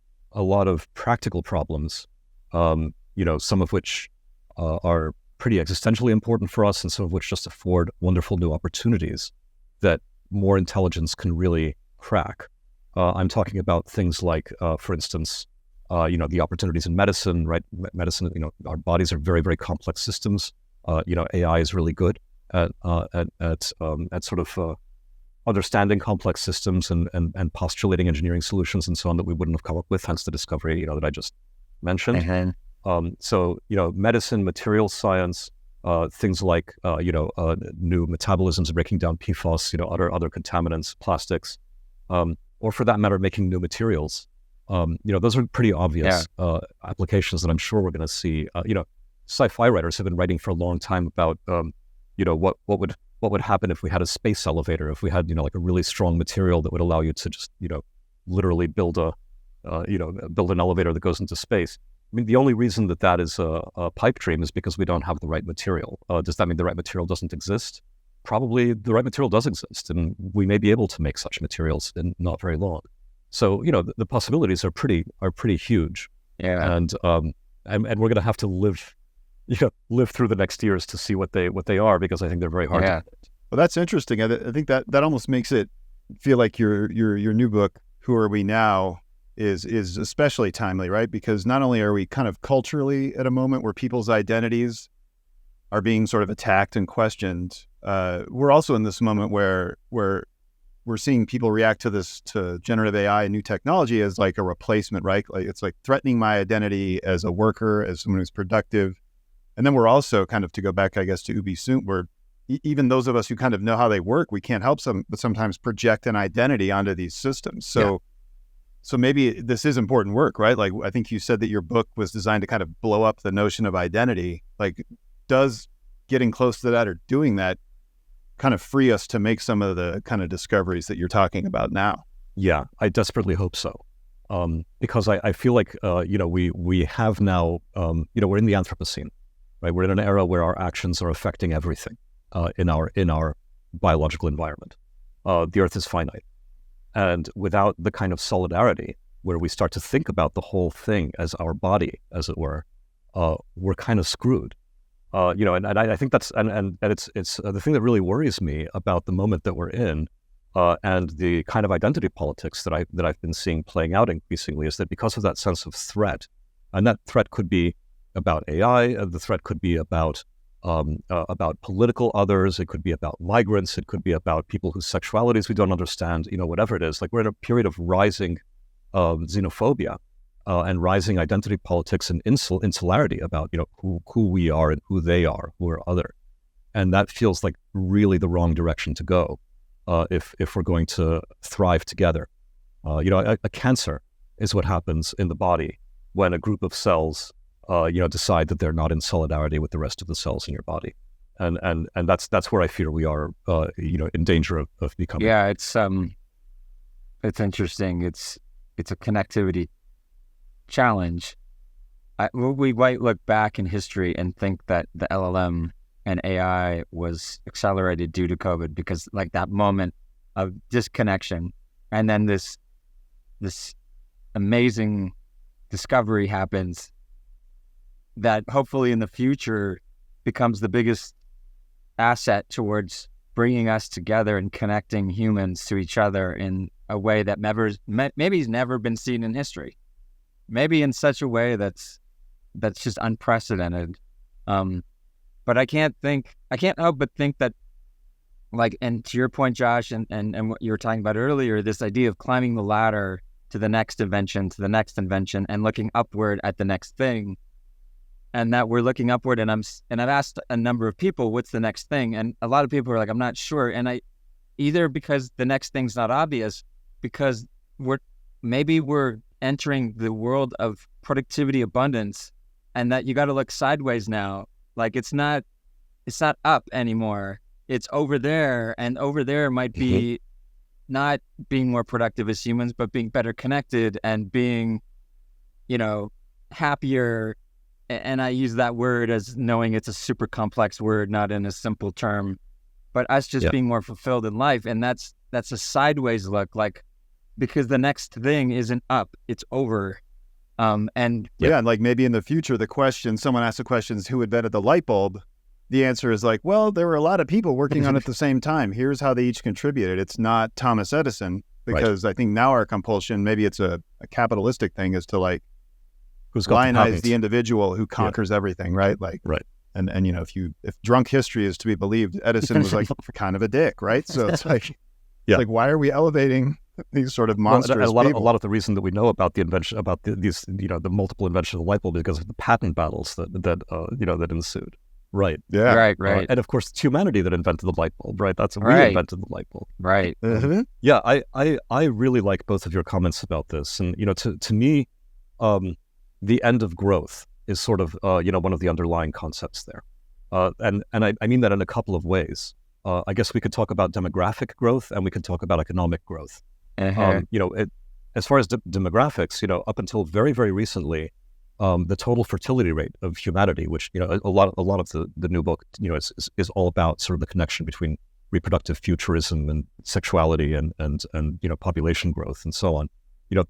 practical problems, some of which are pretty existentially important for us, and some of which just afford wonderful new opportunities that more intelligence can really crack. I'm talking about things like, for instance, the opportunities in medicine, right? Medicine, our bodies are very, very complex systems. AI is really good at sort of understanding complex systems and postulating engineering solutions and so on that we wouldn't have come up with, hence the discovery, that I just mentioned. Mm-hmm. So, medicine, material science, things like, new metabolisms, breaking down PFAS, other contaminants, plastics, or for that matter, making new materials. Those are pretty obvious applications that I'm sure we're going to see. Sci-fi writers have been writing for a long time about, what would happen if we had a space elevator, if we had, like a really strong material that would allow you to just, literally build an elevator that goes into space. I mean, the only reason that is a pipe dream is because we don't have the right material. Does that mean the right material doesn't exist? Probably the right material does exist, and we may be able to make such materials in not very long. So, the possibilities are pretty huge. Yeah. And we're going to have to live through the next years to see what they are, because I think they're very hard to predict. Well, that's interesting. I think that almost makes it feel like your new book, Who Are We Now, is especially timely, right? Because not only are we kind of culturally at a moment where people's identities are being sort of attacked and questioned, we're also in this moment where we're seeing people react to generative AI and new technology as like a replacement, right? Like it's like threatening my identity as a worker, as someone who's productive. And then we're also kind of, to go back, I guess, to Ubis, where even those of us who kind of know how they work, we can't help but sometimes project an identity onto these systems. So maybe this is important work, right? Like, I think you said that your book was designed to kind of blow up the notion of identity. Like, does getting close to that or doing that kind of free us to make some of the kind of discoveries that you're talking about now? Yeah, I desperately hope so. Because I feel like, we have now, we're in the Anthropocene, right? We're in an era where our actions are affecting everything in our biological environment. The Earth is finite. And without the kind of solidarity where we start to think about the whole thing as our body, as it were, we're kind of screwed. And I think that's, and it's the thing that really worries me about the moment that we're in, and the kind of identity politics that I've been seeing playing out increasingly, is that because of that sense of threat, and that threat could be about AI, the threat could be about political others, it could be about migrants, it could be about people whose sexualities we don't understand, whatever it is. Like, we're in a period of rising xenophobia, and rising identity politics and insularity about, who we are and who they are, who are other. And that feels like really the wrong direction to go if we're going to thrive together. A cancer is what happens in the body when a group of cells, decide that they're not in solidarity with the rest of the cells in your body. And that's where I fear we are, in danger of becoming. Yeah, it's interesting. It's a connectivity challenge. We might look back in history and think that the LLM and AI was accelerated due to COVID because like that moment of disconnection, and then this amazing discovery happens that hopefully in the future becomes the biggest asset towards bringing us together and connecting humans to each other in a way that maybe has never been seen in history. Maybe in such a way that's just unprecedented. But I can't help but think that, like, and to your point, Josh, and what you were talking about earlier, this idea of climbing the ladder to the next invention, and looking upward at the next thing, and that we're looking upward, and I've asked a number of people, what's the next thing? And a lot of people are like, I'm not sure. And either because the next thing's not obvious, because we're entering the world of productivity abundance, and that you got to look sideways now. Like it's not up anymore. It's over there, and over there might be not being more productive as humans, but being better connected and being, happier. And I use that word as knowing it's a super complex word, not in a simple term, but us just being more fulfilled in life. And that's a sideways look, like, because the next thing isn't up, it's over. And like maybe in the future, someone asked the question, who invented the light bulb? The answer is like, well, there were a lot of people working on it at the same time. Here's how they each contributed. It's not Thomas Edison, because I think now our compulsion, maybe it's a capitalistic thing, is to like lionize the individual who conquers everything, right? Like, and if drunk history is to be believed, Edison was like kind of a dick, right? So it's like, like, why are we elevating these sort of monstrous people? A lot of the reason that we know about the invention, about these, the multiple inventions of the light bulb, because of the patent battles that ensued. Right. Yeah. Right. And of course, it's humanity that invented the light bulb, right? We invented the light bulb. Right. Yeah. I really like both of your comments about this. And, to me, the end of growth is sort of, one of the underlying concepts there. And I mean that in a couple of ways. I guess we could talk about demographic growth, and we could talk about economic growth. As far as demographics, up until very, very recently, the total fertility rate of humanity, which a lot of the new book is all about sort of the connection between reproductive futurism and sexuality and population growth and so on.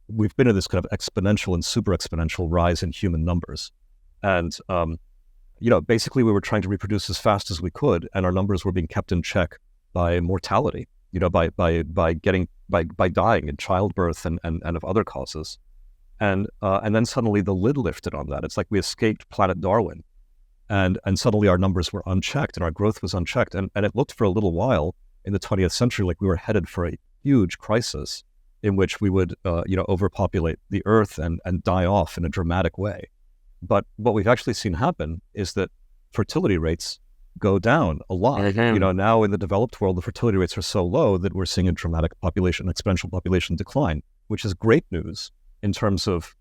We've been in this kind of exponential and super exponential rise in human numbers, and basically we were trying to reproduce as fast as we could, and our numbers were being kept in check by mortality, by dying in childbirth and of other causes. And then suddenly the lid lifted on that. It's like we escaped Planet Darwin, and suddenly our numbers were unchecked and our growth was unchecked. And it looked for a little while in the 20th century like we were headed for a huge crisis in which we would overpopulate the earth and die off in a dramatic way. But what we've actually seen happen is that fertility rates go down a lot. Now in the developed world, the fertility rates are so low that we're seeing a dramatic exponential population decline, which is great news in terms of,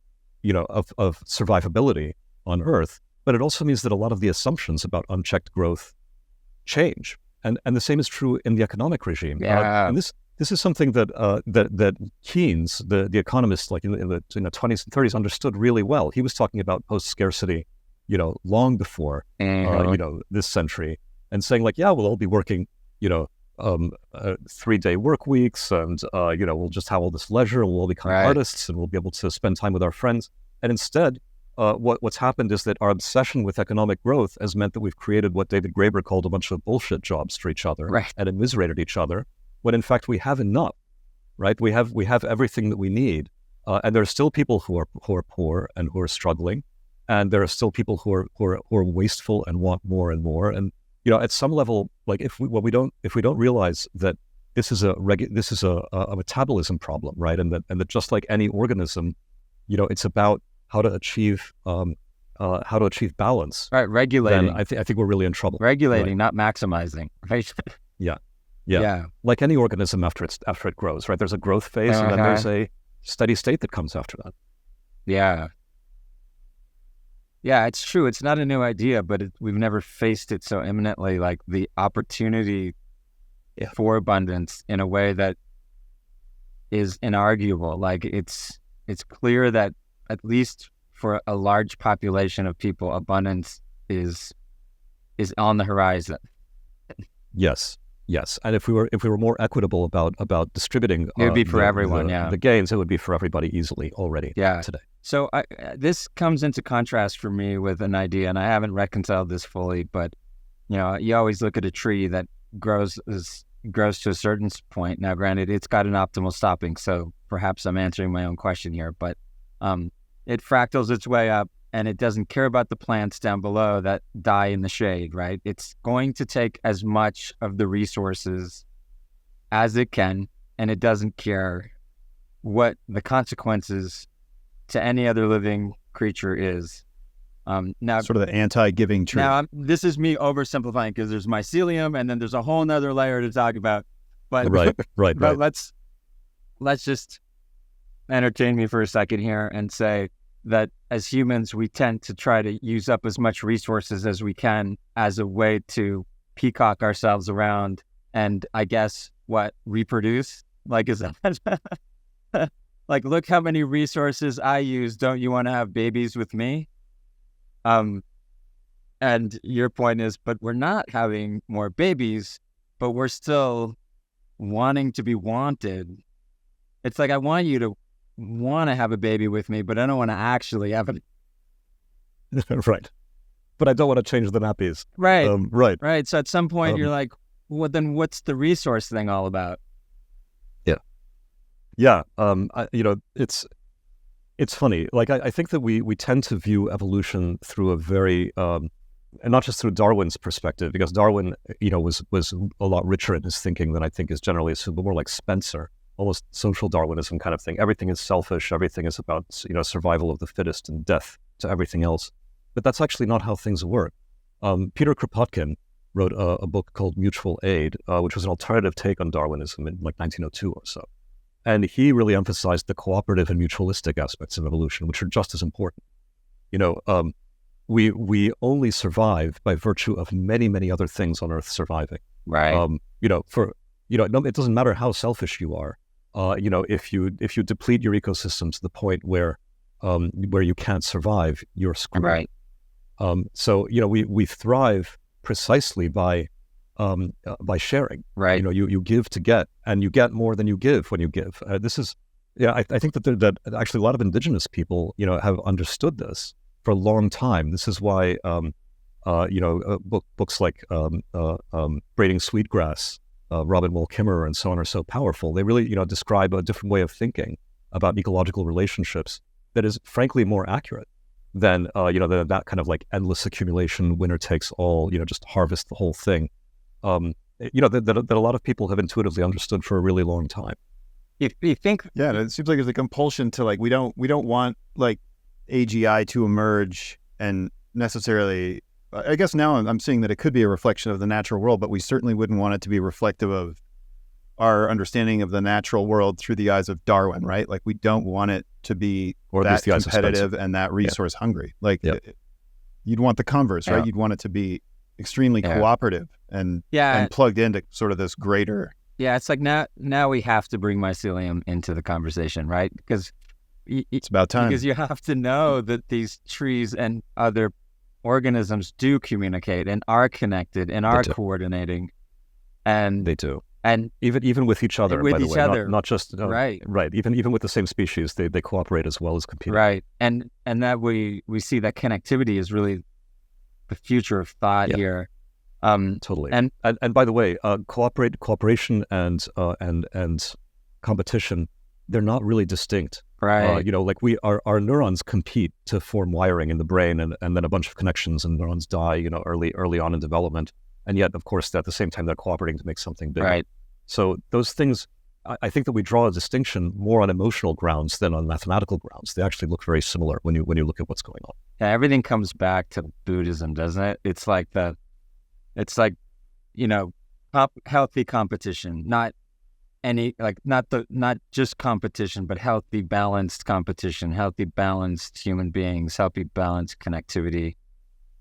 of survivability on Earth. But it also means that a lot of the assumptions about unchecked growth change. And the same is true in the economic regime. Yeah. And this is something that Keynes, the economist, like in the 20s and 30s, understood really well. He was talking about post-scarcity, long before, this century, and saying like, we'll all be working, 3-day work weeks, and we'll just have all this leisure, and we'll all become artists, and we'll be able to spend time with our friends. And instead, what's happened is that our obsession with economic growth has meant that we've created what David Graeber called a bunch of bullshit jobs for each other, and immiserated each other, when in fact we have enough, right? We have everything that we need, and there are still people who are poor and who are struggling, and there are still people who are wasteful and want more and more. And at some level, like if we don't realize that this is a metabolism problem, right? And that just like any organism, it's about how to achieve balance. Right, regulating. Then I think we're really in trouble. Regulating, not maximizing. Right. Yeah. Like any organism after it grows, right? There's a growth phase, and then there's a steady state that comes after that. Yeah. Yeah, it's true. It's not a new idea, but we've never faced it so imminently, like the opportunity for abundance in a way that is inarguable. Like it's clear that at least for a large population of people, abundance is on the horizon. Yes. And if we were more equitable about distributing, it would be for everyone. The gains, it would be for everybody easily already. Today. So this comes into contrast for me with an idea, and I haven't reconciled this fully. But you always look at a tree that grows to a certain point. Now, granted, it's got an optimal stopping, so perhaps I'm answering my own question here. But it fractals its way up, and it doesn't care about the plants down below that die in the shade, right? It's going to take as much of the resources as it can, and it doesn't care what the consequences to any other living creature is. Now, sort of the anti-giving tree. Now, this is me oversimplifying because there's mycelium, and then there's a whole nother layer to talk about. But right. But let's just entertain me for a second here and say that as humans, we tend to try to use up as much resources as we can as a way to peacock ourselves around and, I guess, reproduce? Like, is that like, look how many resources I use. Don't you want to have babies with me? And your point is, but we're not having more babies, but we're still wanting to be wanted. It's like, I want you to want to have a baby with me, but I don't want to actually have it. Right. But I don't want to change the nappies. Right. Right. So at some point you're like, well, then what's the resource thing all about? Yeah. It's funny. Like, I think that we tend to view evolution through a very, and not just through Darwin's perspective, because Darwin, was a lot richer in his thinking than I think is generally assumed, but more like Spencer, almost social Darwinism kind of thing. Everything is selfish. Everything is about, survival of the fittest and death to everything else. But that's actually not how things work. Peter Kropotkin wrote a book called Mutual Aid, which was an alternative take on Darwinism in like 1902 or so. And he really emphasized the cooperative and mutualistic aspects of evolution, which are just as important. We only survive by virtue of many, many other things on Earth surviving. Right. It doesn't matter how selfish you are. If you deplete your ecosystem to the point where you can't survive, you're screwed. Right. So we thrive precisely by sharing. Right. You give to get, and you get more than you give when you give. I think that actually a lot of indigenous people, have understood this for a long time. This is why, books like Braiding Sweetgrass, Robin Wall Kimmerer, and so on are so powerful. They really, describe a different way of thinking about ecological relationships that is frankly more accurate than, that kind of like endless accumulation, winner takes all, just harvest the whole thing. That a lot of people have intuitively understood for a really long time. If you think, it seems like there's a compulsion to like we don't want like AGI to emerge and necessarily. I guess now I'm seeing that it could be a reflection of the natural world, but we certainly wouldn't want it to be reflective of our understanding of the natural world through the eyes of Darwin, right? Like we don't want it to be that competitive and that resource hungry. Like you'd want the converse, right? You'd want it to be extremely cooperative and plugged into sort of this greater. Yeah, it's like now we have to bring mycelium into the conversation, right? Because it's about time. Because you have to know that these trees and other organisms do communicate and are connected and are coordinating, and they do, and even with each other. By the way, not just right. Even with the same species, they cooperate as well as compete. Right, and that we see that connectivity is really the future of thought here. Totally. And by the way, cooperation and competition, they're not really distinct. Right. Like our neurons compete to form wiring in the brain, and then a bunch of connections and neurons die, early on in development. And yet, of course, at the same time, they're cooperating to make something bigger. Right. So those things I think that we draw a distinction more on emotional grounds than on mathematical grounds. They actually look very similar when you look at what's going on. Yeah, everything comes back to Buddhism, doesn't it? It's like healthy competition, not just competition, but healthy, balanced competition, healthy, balanced human beings, healthy, balanced connectivity.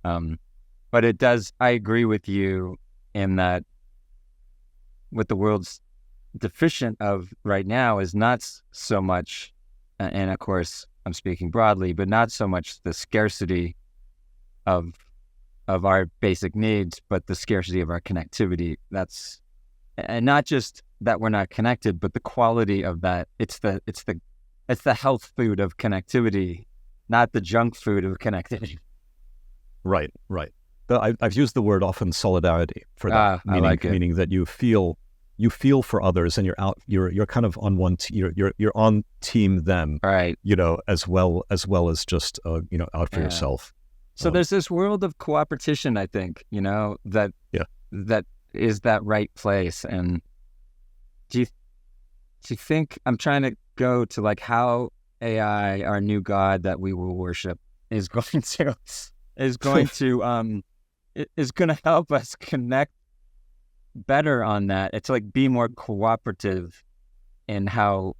But it does, I agree with you in that what the world's deficient of right now is not so much, and of course I'm speaking broadly, but not so much the scarcity of our basic needs, but the scarcity of our connectivity. And not just that we're not connected, but the quality of that. It's the health food of connectivity, not the junk food of connectivity. Right. I've used the word often solidarity for that, meaning that you feel for others, and you're kind of on one you're on team them, right? As well as just out for yourself. So there's this world of cooperation, I think, that is that right place. And do you think, I'm trying to go to like how AI, our new god that we will worship, is going to help us connect better on that. It's like be more cooperative in how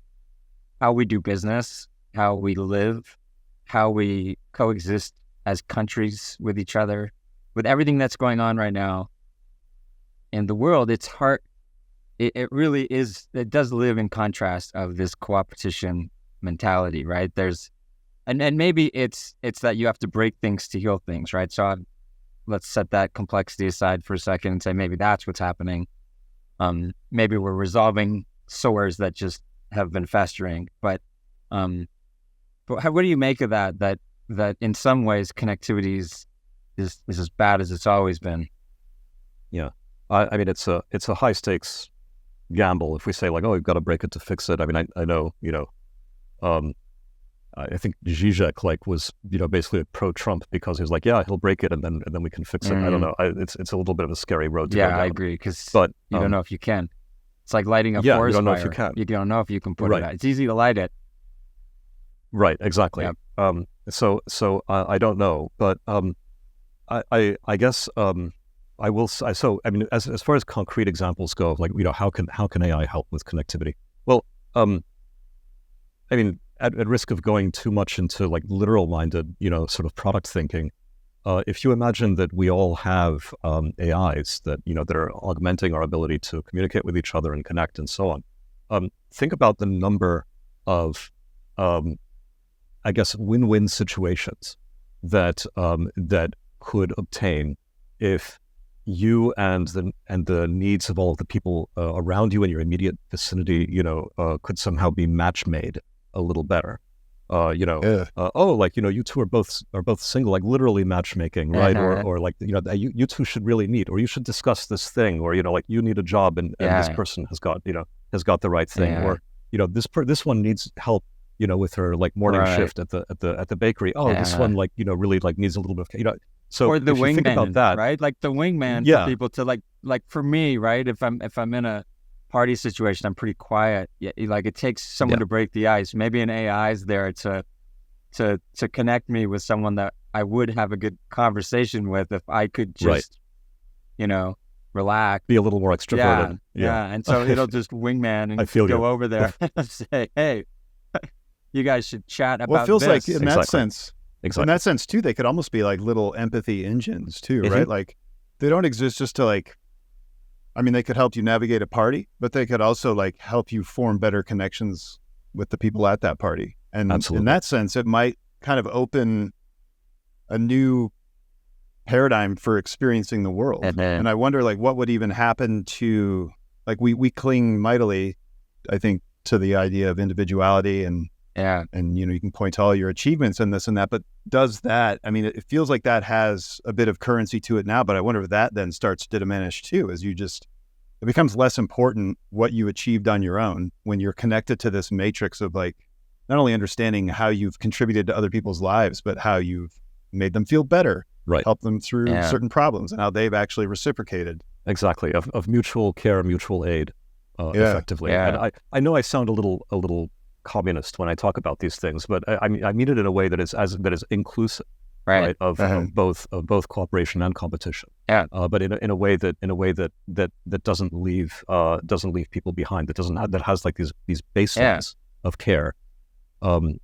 we do business, how we live, how we coexist as countries with each other. With everything that's going on right now in the world, it's hard. It really is. It does live in contrast of this cooperation mentality, right? And maybe it's that you have to break things to heal things, right? So let's set that complexity aside for a second and say maybe that's what's happening. Maybe we're resolving sores that just have been festering. But what do you make of that in some ways connectivity is as bad as it's always been? Yeah, I mean it's a high stakes gamble if we say like, oh, we've got to break it to fix it. I mean, I know I think Zizek was basically pro-Trump because he was like, yeah, he'll break it and then we can fix it. I don't know. It's a little bit of a scary road to go down. I agree, because you don't know if you can. It's like lighting a forest fire. You don't know if you can. You don't know if you can put it out. It's easy to light it. Right, exactly. Yeah. So I don't know, but I guess I will. So I mean, as far as concrete examples go, like how can AI help with connectivity? Well, I mean, at risk of going too much into like literal-minded, sort of product thinking, if you imagine that we all have AIs that that are augmenting our ability to communicate with each other and connect and so on, think about the number of I guess win-win situations that could obtain if you and the needs of all of the people around you in your immediate vicinity, could somehow be match made a little better. You two are both single, like literally matchmaking, right? Or like you two should really meet, or you should discuss this thing, or like you need a job and this person has got the right thing, or this one needs help with her like morning shift at the bakery. This one really like needs a little bit of So or the wingman, think about that, right? Like the wingman for people to like for me, right? If I'm in a party situation, I'm pretty quiet. Yeah, like it takes someone to break the ice. Maybe an AI is there to connect me with someone that I would have a good conversation with if I could just, relax, be a little more extroverted. Yeah. And so it'll just wingman and go over there and say, hey, you guys should chat about. Well, it feels this. like in that sense too, they could almost be like little empathy engines too, right? Like they don't exist just to they could help you navigate a party, but they could also like help you form better connections with the people at that party. And in that sense, it might kind of open a new paradigm for experiencing the world. And I wonder like what would even happen to, like we cling mightily, I think, to the idea of individuality and you can point to all your achievements and this and that, but does that, it feels like that has a bit of currency to it now, but I wonder if that then starts to diminish too, as it becomes less important what you achieved on your own when you're connected to this matrix of like, not only understanding how you've contributed to other people's lives, but how you've made them feel better, helped them through certain problems and how they've actually reciprocated. Exactly. Of mutual care, mutual aid. effectively. And I know I sound a little communist when I talk about these things, but I mean it in a way that is inclusive, right? Of both cooperation and competition. But in a way that doesn't leave people behind. That has like these baselines of care. And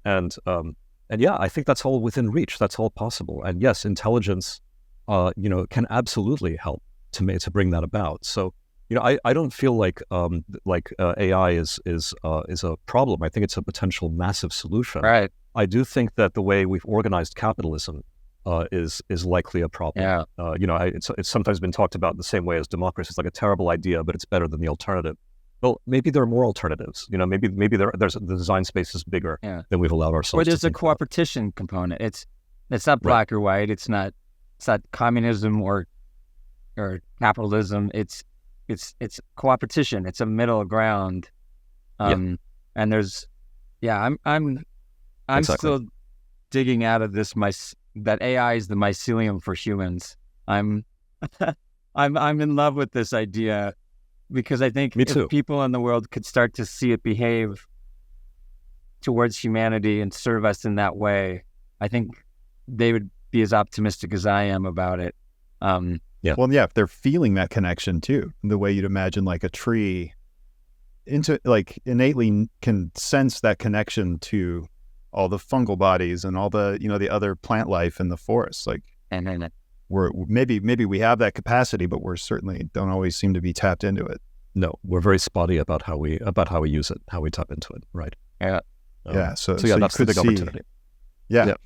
I think that's all within reach. That's all possible. And yes, intelligence, can absolutely help to bring that about. So, I don't feel like AI is a problem. I think it's a potential massive solution. Right. I do think that the way we've organized capitalism is likely a problem. It's sometimes been talked about the same way as democracy. It's like a terrible idea, but it's better than the alternative. Well, maybe there are more alternatives. Maybe there's the design space is bigger than we've allowed ourselves. Or there's to a coopertition component. It's not black or white. It's not communism or capitalism. It's coopertition. It's a middle ground. And there's I'm still digging out of this that AI is the mycelium for humans. I'm in love with this idea. Because I think if people in the world could start to see it behave towards humanity and serve us in that way, I think they would be as optimistic as I am about it. Well, if they're feeling that connection too, the way you'd imagine like a tree innately can sense that connection to all the fungal bodies and all the, the other plant life in the forest. Maybe we have that capacity, but we're certainly don't always seem to be tapped into it. No, we're very spotty about how we use it, how we tap into it. Right. So that's the big opportunity.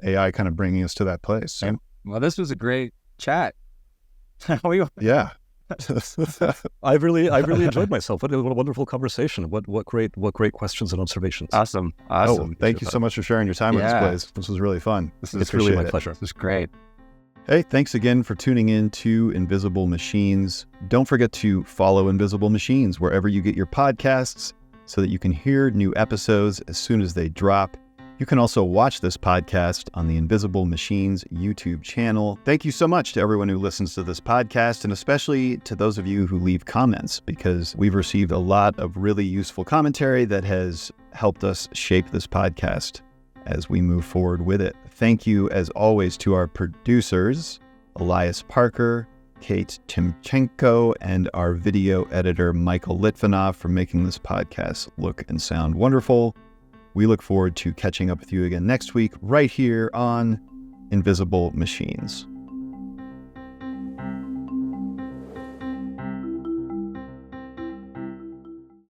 AI kind of bringing us to that place. So. Well, this was a great chat. I really enjoyed myself. What a wonderful conversation. What great questions and observations. Awesome. Thank you so much for sharing your time with us, Blaise. This was really fun. It's really my pleasure. This was great. Hey, thanks again for tuning in to Invisible Machines. Don't forget to follow Invisible Machines wherever you get your podcasts so that you can hear new episodes as soon as they drop. You can also watch this podcast on the Invisible Machines YouTube channel. Thank you so much to everyone who listens to this podcast, and especially to those of you who leave comments, because we've received a lot of really useful commentary that has helped us shape this podcast as we move forward with it. Thank you, as always, to our producers, Elias Parker, Kate Timchenko, and our video editor, Michael Litvinov, for making this podcast look and sound wonderful. We look forward to catching up with you again next week, right here on Invisible Machines.